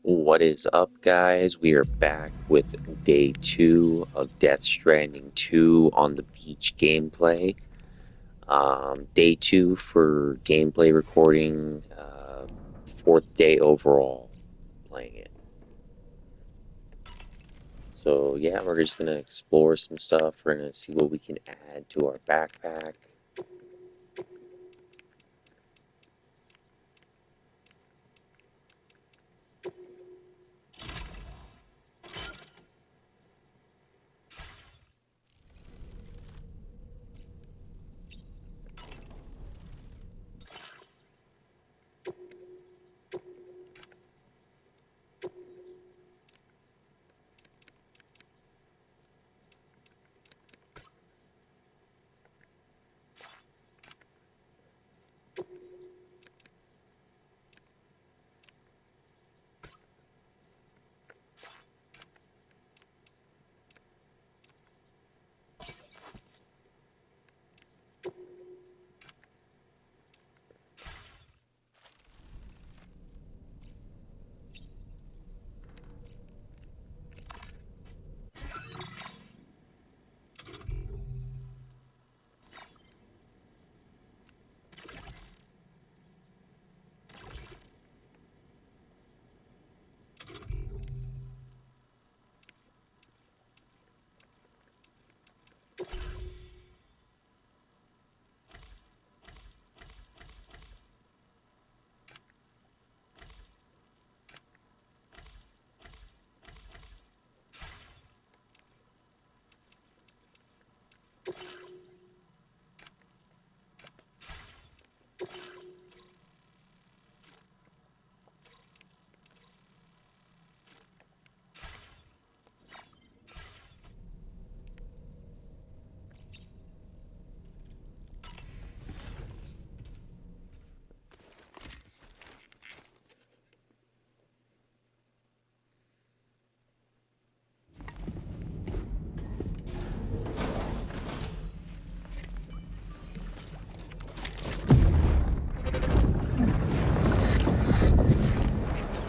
What is up, guys? We are back with day 2 of Death Stranding 2 on the beach gameplay. Day 2 for gameplay recording, fourth day overall playing it. So, yeah, we're just going to explore some stuff. We're going to see what we can add to our backpack.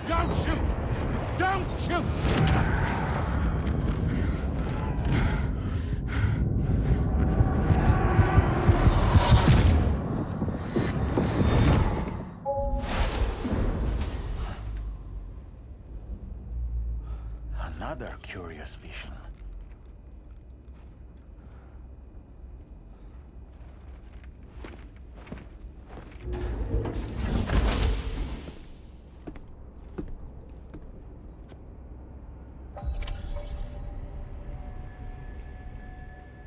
Don't shoot! Don't shoot! Another curious vision.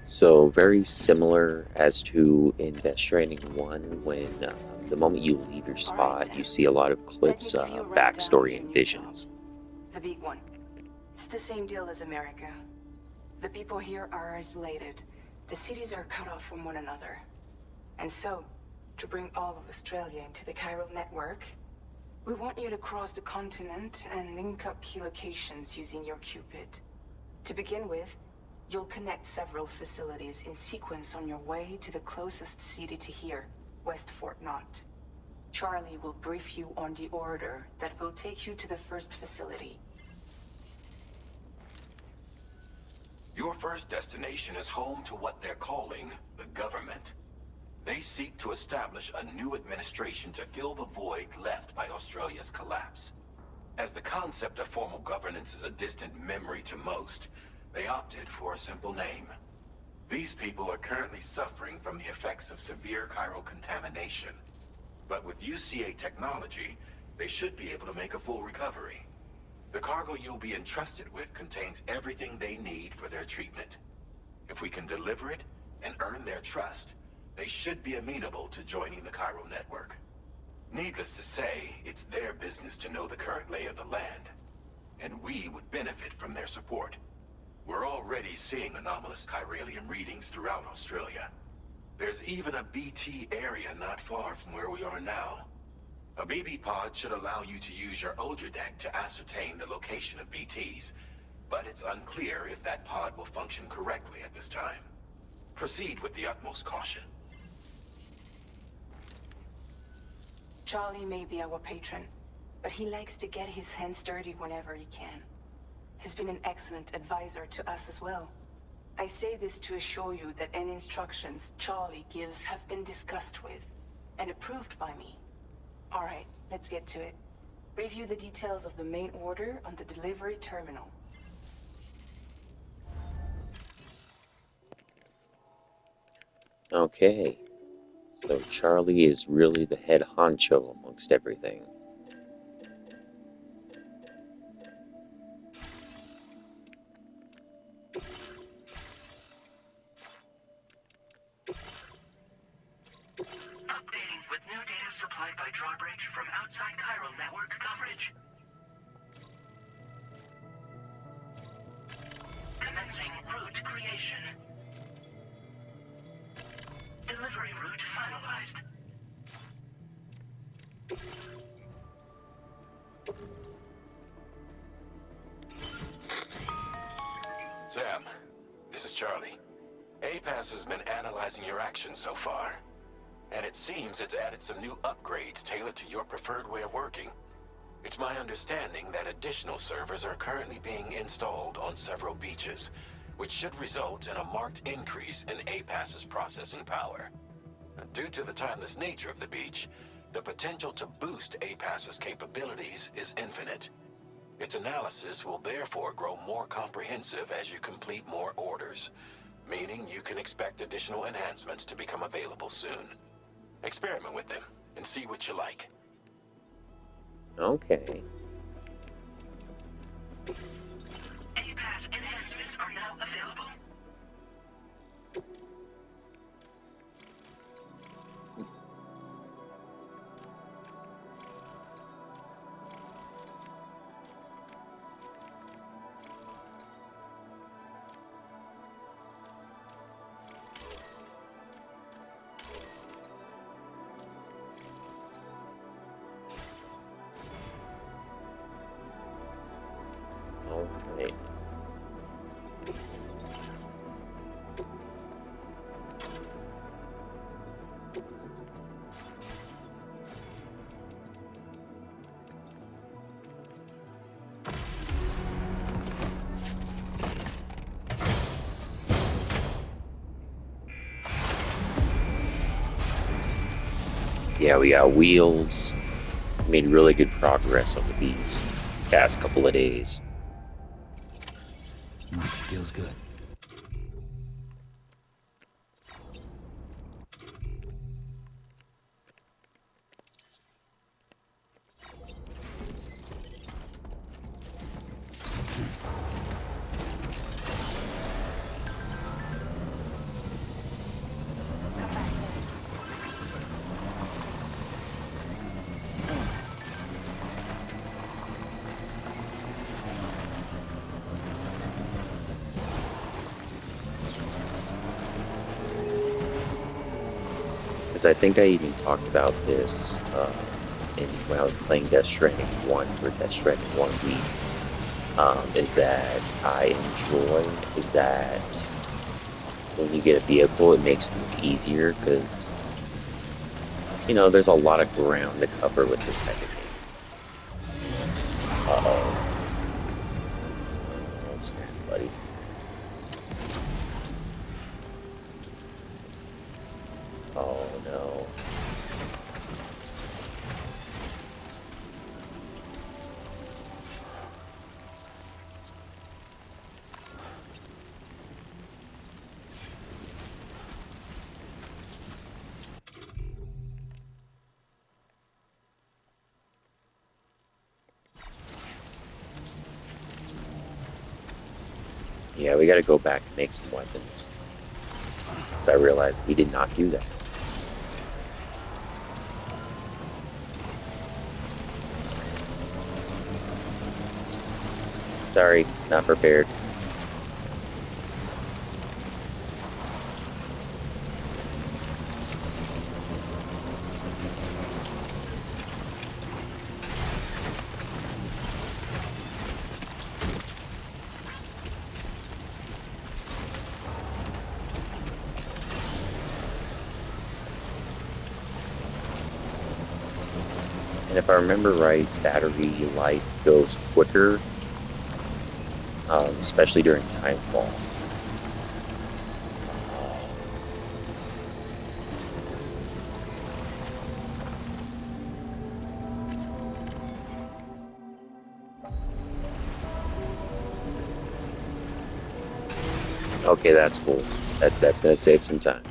So very similar as to in Death Stranding 1, when the moment you leave your All right, spot, you Sam. see a lot of Let me Cliff's give you a rundown of backstory your and new job. visions. The big one. It's the same deal as America. The people here are isolated. The cities are cut off from one another. And so, to bring all of Australia into the chiral network, we want you to cross the continent and link up key locations using your Cupid. To begin with, you'll connect several facilities in sequence on your way to the closest city to here, West Fort Knott. Charlie will brief you on the order that will take you to the first facility. Your first destination is home to what they're calling the government. They seek to establish a new administration to fill the void left by Australia's collapse. As the concept of formal governance is a distant memory to most, they opted for a simple name. These people are currently suffering from the effects of severe chiral contamination. But with UCA technology, they should be able to make a full recovery. The cargo you'll be entrusted with contains everything they need for their treatment. If we can deliver it and earn their trust, they should be amenable to joining the chiral network. Needless to say, it's their business to know the current lay of the land, and we would benefit from their support. We're already seeing anomalous chiralium readings throughout Australia. There's even a BT area not far from where we are now. A BB pod should allow you to use your Ultradeck to ascertain the location of BTs, but it's unclear if that pod will function correctly at this time. Proceed with the utmost caution. Charlie may be our patron, but he likes to get his hands dirty whenever he can. He's been an excellent advisor to us as well. I say this to assure you that any instructions Charlie gives have been discussed with and approved by me. All right, let's get to it. Review the details of the main order on the delivery terminal. Okay, so Charlie is really the head honcho amongst everything. Updating with new data supplied by drawbridge from outside Chiral network coverage. Commencing route creation. Delivery route finalized. Sam, this is Charlie. APAS has been analyzing your actions so far, and it seems it's added some new upgrades tailored to your preferred way of working. It's my understanding that additional servers are currently being installed on several beaches, which should result in a marked increase in APAS's processing power. Due to the timeless nature of the beach, the potential to boost APAS's capabilities is infinite. Its analysis will therefore grow more comprehensive as you complete more orders, meaning you can expect additional enhancements to become available soon. Experiment with them and see what you like. Okay. APAS enhancements are now available. Alright. Yeah, we got wheels. Made really good progress over these past couple of days. Feels good. Because I think I even talked about this when I was playing Death Stranding 1 for Death Stranding 1 week, is that I enjoy that when you get a vehicle, it makes things easier because, you know, there's a lot of ground to cover with this type of game. Uh-oh. Oh, snap, buddy. Oh, no. Yeah, we gotta go back and make some weapons. So I realized we did not do that. Sorry, not prepared. And if I remember right, battery life goes quicker, especially during timefall. Okay, that's cool. That's gonna save some time.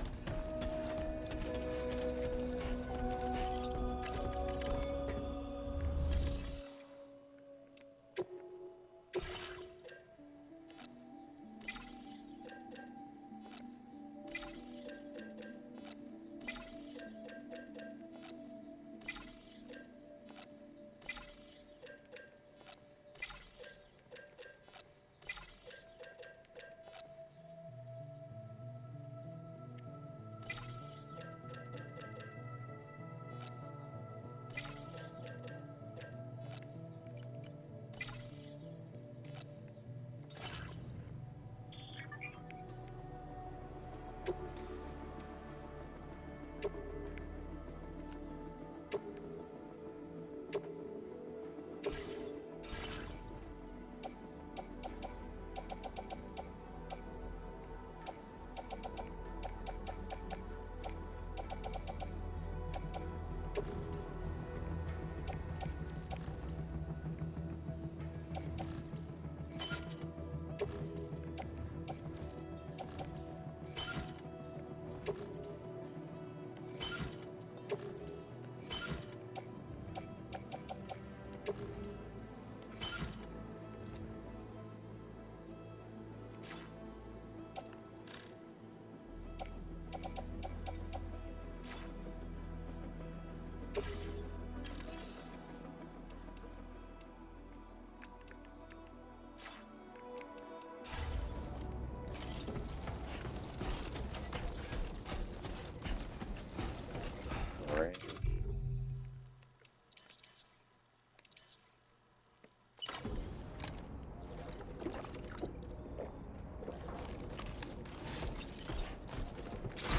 All right.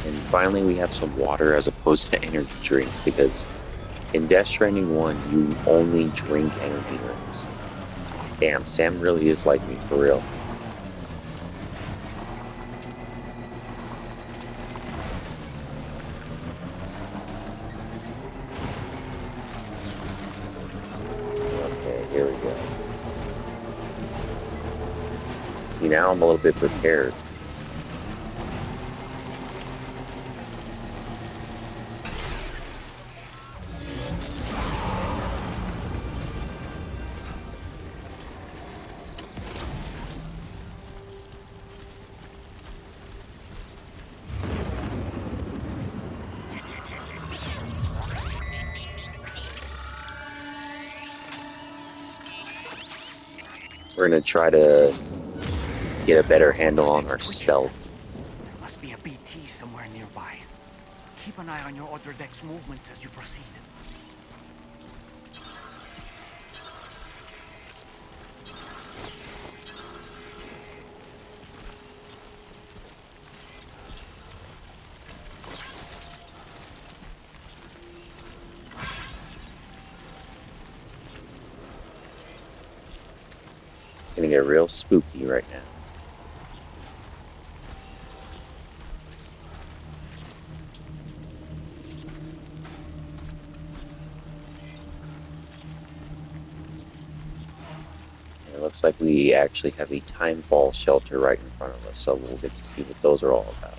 And finally, we have some water as opposed to energy drink because in Death Stranding 1, you only drink energy drinks. Damn, Sam really is like me for real. Okay, here we go. See, now I'm a little bit prepared. We're gonna try to get a better handle on our stealth. There must be a BT somewhere nearby. Keep an eye on your other deck's movements as you proceed. It's gonna get real spooky right now. It looks like we actually have a timefall shelter right in front of us, so we'll get to see what those are all about.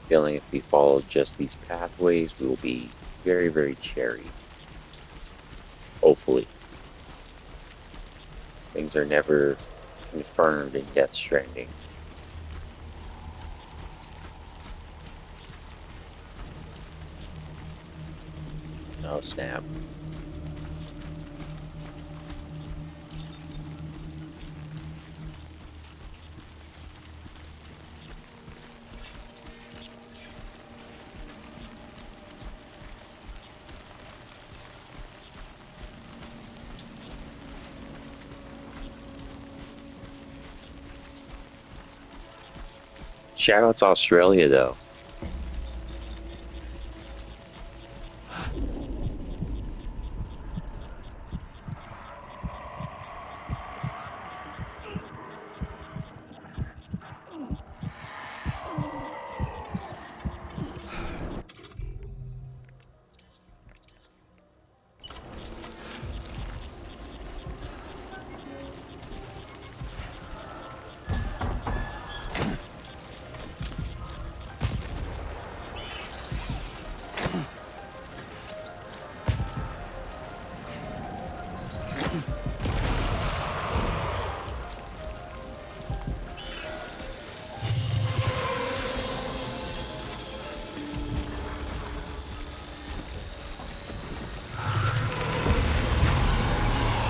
Feeling if we follow just these pathways, we will be very, very cherry. Hopefully. Things are never confirmed in Death Stranding. Oh, snap. Shoutouts Australia, though.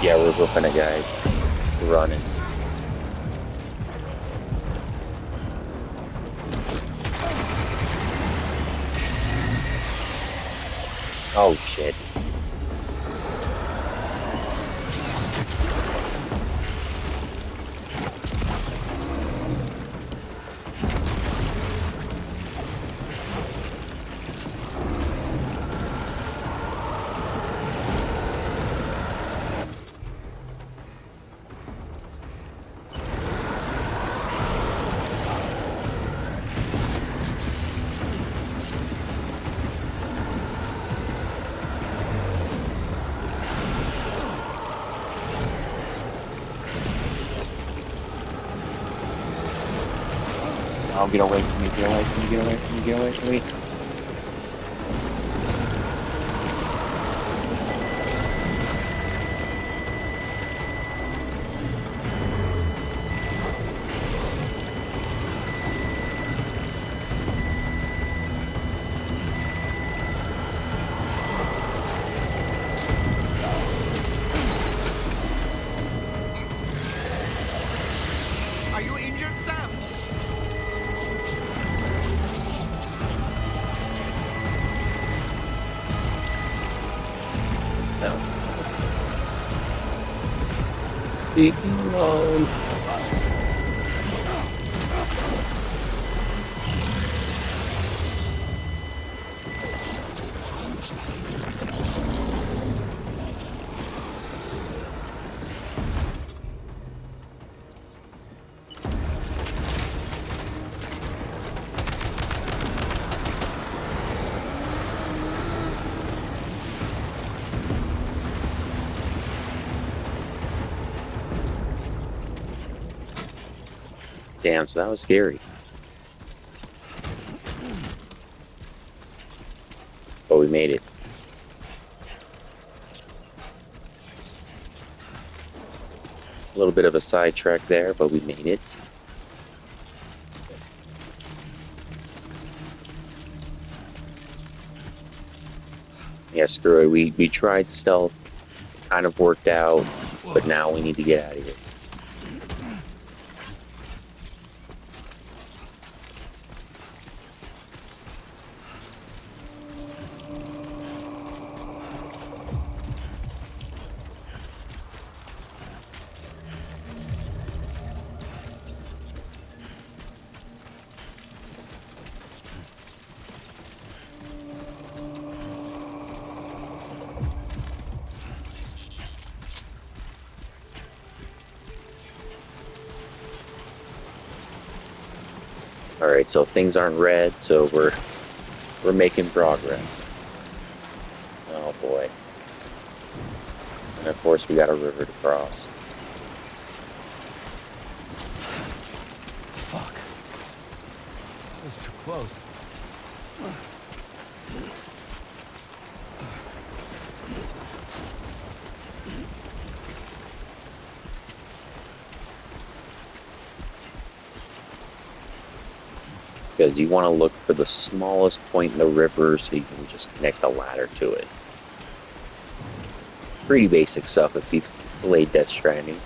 Yeah, we're hoofing it, guys. We're running. Oh, shit. Oh, get away from me, get away from me, get away from me, get away from me. Are you injured, Sam? No. Leave me alone. Damn, so that was scary. But we made it. A little bit of a sidetrack there, but we made it. Yeah, screw it. We tried stealth, kind of worked out, but now we need to get out of here. All right, so things aren't red, so we're making progress. Oh boy. And of course we got a river to cross. Fuck. That was too close. Because you want to look for the smallest point in the river so you can just connect a ladder to it. Pretty basic stuff if you've played Death Stranding.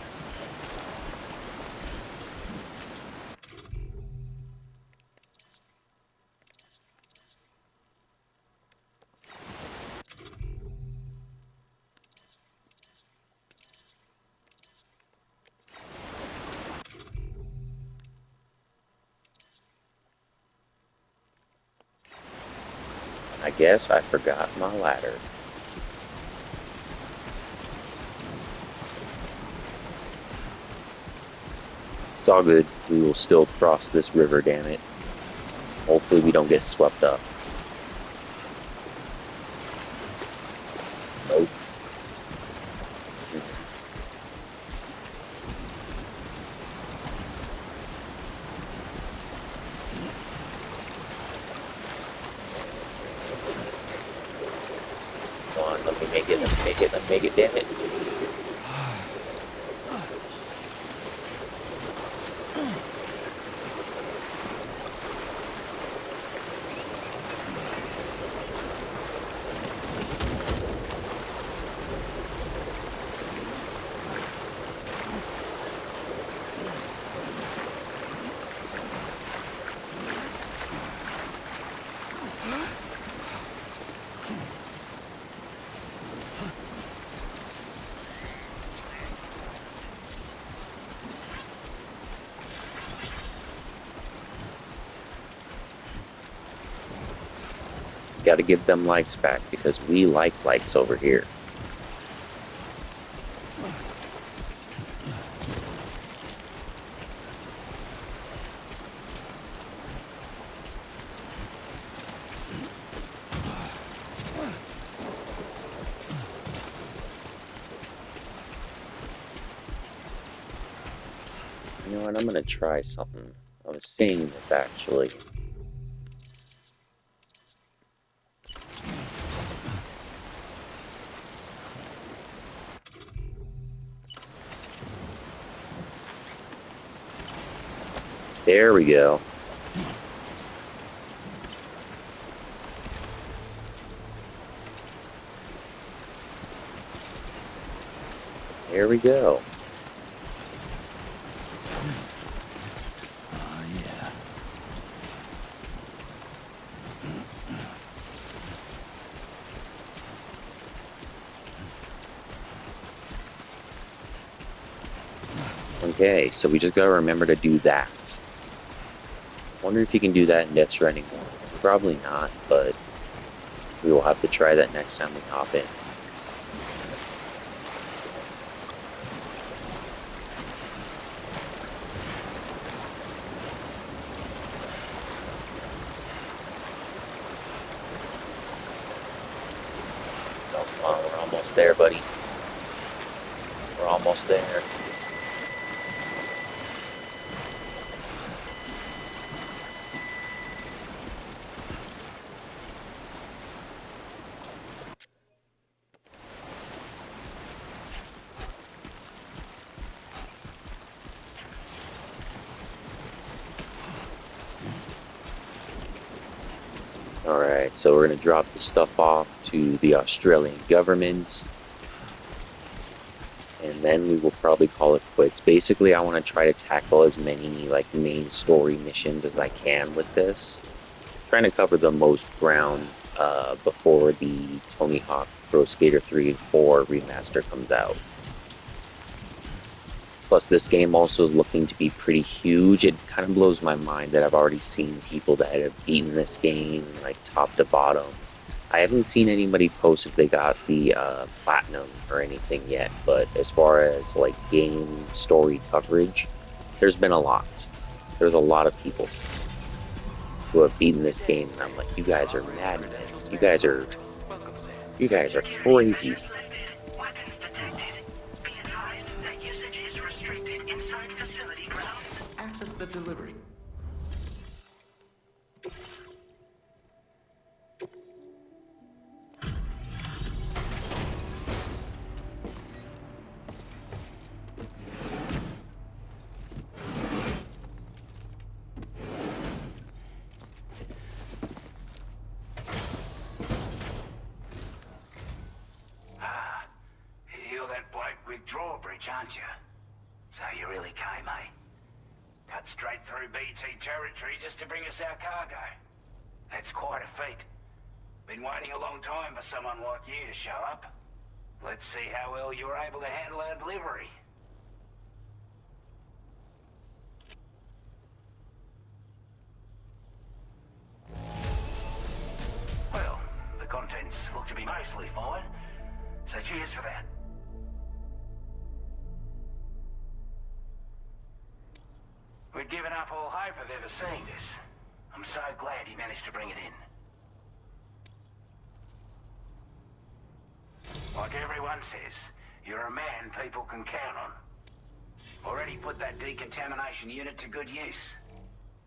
I guess I forgot my ladder. It's all good. We will still cross this river, damn it. Hopefully we don't get swept up. Nope. Come on, let me make it, let me make it, let me make it, damn it. Gotta give them likes back because we like likes over here. You know what, I'm gonna try something. I was seeing this actually. There we go. There we go. Yeah. Okay, so we just gotta remember to do that. Wonder if you can do that in Death Stranding 1. Probably not, but we will have to try that next time we hop in. Come on, we're almost there, buddy. We're almost there. Alright, so we're going to drop the stuff off to the Australian government. And then we will probably call it quits. Basically, I want to try to tackle as many like main story missions as I can with this. Trying to cover the most ground before the Tony Hawk Pro Skater 3 and 4 remaster comes out. Plus, this game also is looking to be pretty huge. It kind of blows my mind that I've already seen people that have beaten this game, like top to bottom. I haven't seen anybody post if they got the platinum or anything yet, but as far as like game story coverage, there's been a lot. There's a lot of people who have beaten this game, and I'm like, you guys are madmen. You guys are crazy. Weapons detected. Be advised that usage is restricted inside facility grounds. Access the delivery. aren't you? So you really came, eh? Cut straight through BT territory just to bring us our cargo. That's quite a feat. Been waiting a long time for someone like you to show up. Let's see how well you were able to handle our delivery. Well, the contents look to be mostly fine, so cheers for that. We'd given up all hope of ever seeing this. I'm so glad he managed to bring it in. Like everyone says, you're a man people can count on. Already put that decontamination unit to good use.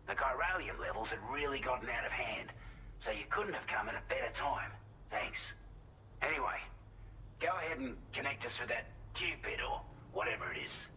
The chiralium levels had really gotten out of hand, so you couldn't have come at a better time. Thanks. Anyway, go ahead and connect us with that Cupid or whatever it is.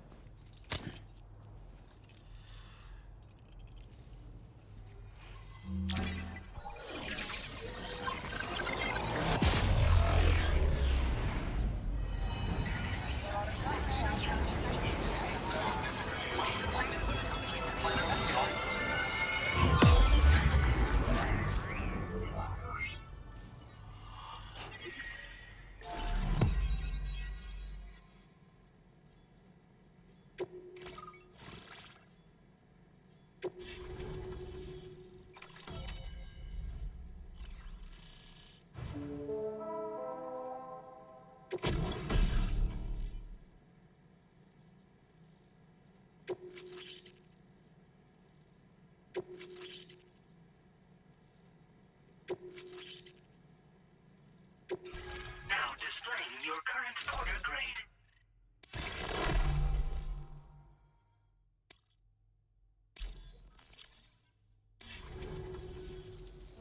Now displaying your current order grade.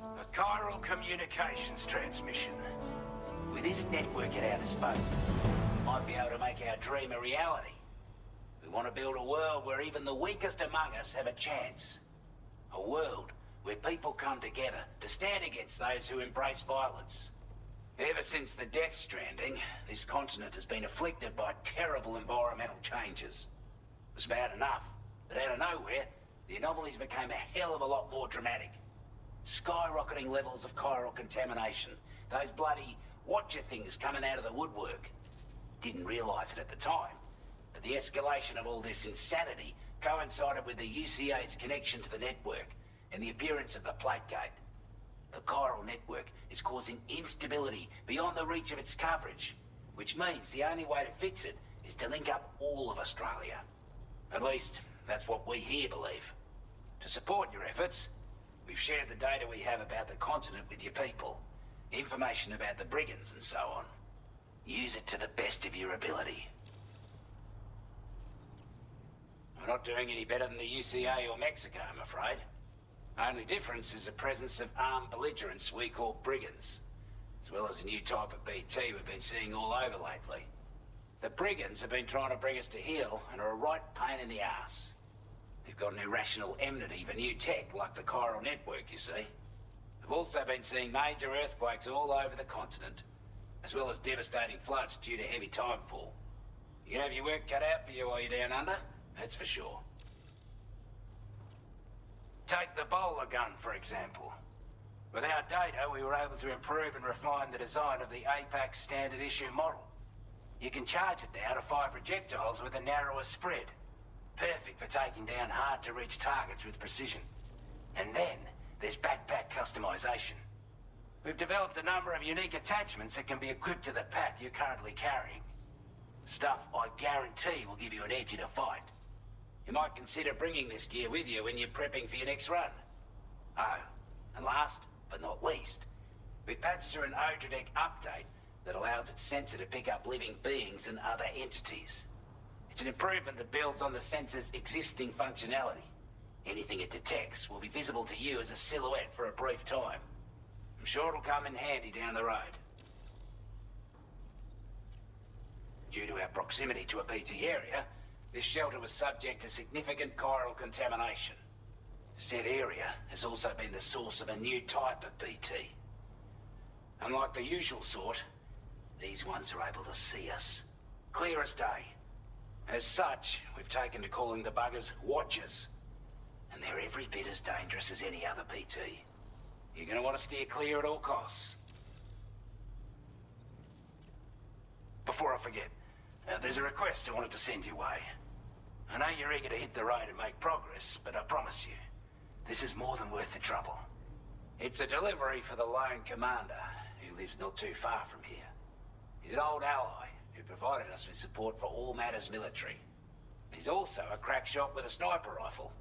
A chiral communications transmission. With this network at our disposal, we might be able to make our dream a reality. We want to build a world where even the weakest among us have a chance. A world where people come together to stand against those who embrace violence. Ever since the Death Stranding, this continent has been afflicted by terrible environmental changes. It was bad enough, but out of nowhere, the anomalies became a hell of a lot more dramatic. Skyrocketing levels of chiral contamination, those bloody watcher things coming out of the woodwork. Didn't realise it at the time, but the escalation of all this insanity coincided with the UCA's connection to the network and the appearance of the plate gate. The chiral network is causing instability beyond the reach of its coverage, which means the only way to fix it is to link up all of Australia. At least, that's what we here believe. To support your efforts, we've shared the data we have about the continent with your people, information about the brigands and so on. Use it to the best of your ability. We're not doing any better than the UCA or Mexico, I'm afraid. Only difference is the presence of armed belligerents we call brigands, as well as a new type of BT we've been seeing all over lately. The brigands have been trying to bring us to heel and are a right pain in the ass. They've got an irrational enmity for new tech like the chiral network, you see. We've also been seeing major earthquakes all over the continent, as well as devastating floods due to heavy timefall. You can have your work cut out for you while you're down under, that's for sure. Take the bowler gun, for example. With our data, we were able to improve and refine the design of the APAC standard issue model. You can charge it now to fire projectiles with a narrower spread. Perfect for taking down hard-to-reach targets with precision. And then, there's backpack customization. We've developed a number of unique attachments that can be equipped to the pack you're currently carrying. Stuff I guarantee will give you an edge in a fight. You might consider bringing this gear with you when you're prepping for your next run. Oh, and last but not least, we've patched through an Odradek update that allows its sensor to pick up living beings and other entities. It's an improvement that builds on the sensor's existing functionality. Anything it detects will be visible to you as a silhouette for a brief time. I'm sure it'll come in handy down the road. Due to our proximity to a BT area, this shelter was subject to significant chiral contamination. Said area has also been the source of a new type of BT. Unlike the usual sort, these ones are able to see us. Clear as day. As such, we've taken to calling the buggers Watchers. And they're every bit as dangerous as any other PT. You're gonna want to steer clear at all costs. Before I forget, there's a request I wanted to send your way. I know you're eager to hit the road and make progress, but I promise you, this is more than worth the trouble. It's a delivery for the lone commander, who lives not too far from here. He's an old ally who provided us with support for all matters military. He's also a crack shot with a sniper rifle.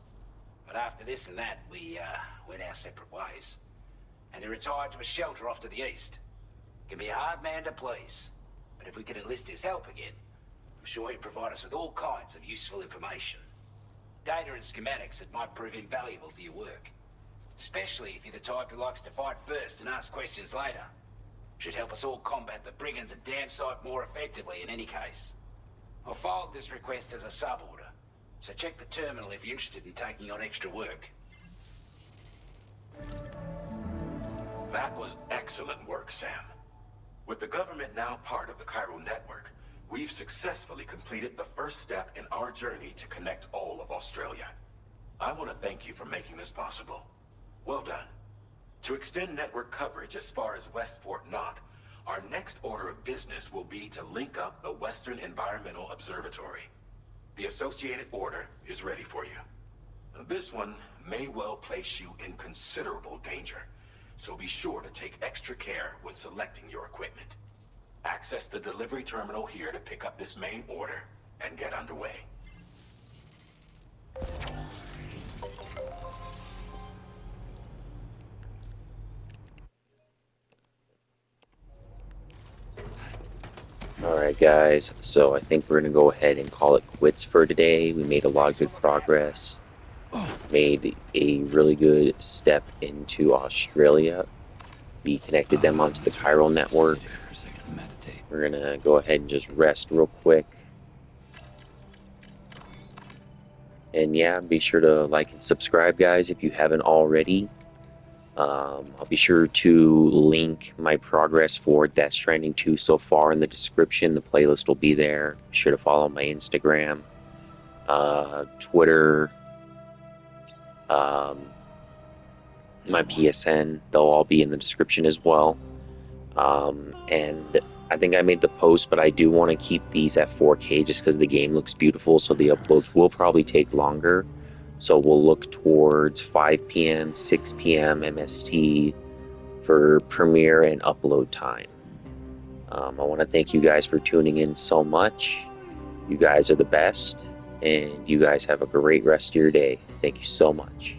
But after this and that, we went our separate ways. And he retired to a shelter off to the east. Can be a hard man to please, but if we could enlist his help again, I'm sure he'd provide us with all kinds of useful information. Data and schematics that might prove invaluable for your work. Especially if you're the type who likes to fight first and ask questions later. Should help us all combat the brigands a damn sight more effectively in any case. I'll filed this request as a sub-order, so check the terminal if you're interested in taking on extra work. That was excellent work, Sam. With the government now part of the Cairo network, we've successfully completed the first step in our journey to connect all of Australia. I want to thank you for making this possible. Well done. To extend network coverage as far as West Fort Knott, our next order of business will be to link up the Western Environmental Observatory. The associated order is ready for you. This one may well place you in considerable danger, so be sure to take extra care when selecting your equipment. Access the delivery terminal here to pick up this main order and get underway. Alright guys, so I think we're going to go ahead and call it quits for today. We made a lot of good progress. Made a really good step into Australia. We connected them onto the Chiral network. We're going to go ahead and just rest real quick. And yeah, be sure to like and subscribe guys if you haven't already. I'll be sure to link my progress for Death Stranding 2 so far in the description. The playlist will be there. Be sure to follow my Instagram, Twitter, my PSN. They'll all be in the description as well. And I think I made the post, but I do want to keep these at 4K just because the game looks beautiful, so the uploads will probably take longer. So we'll look towards 5 p.m., 6 p.m. MST for premiere and upload time. I want to thank you guys for tuning in so much. You guys are the best, and you guys have a great rest of your day. Thank you so much.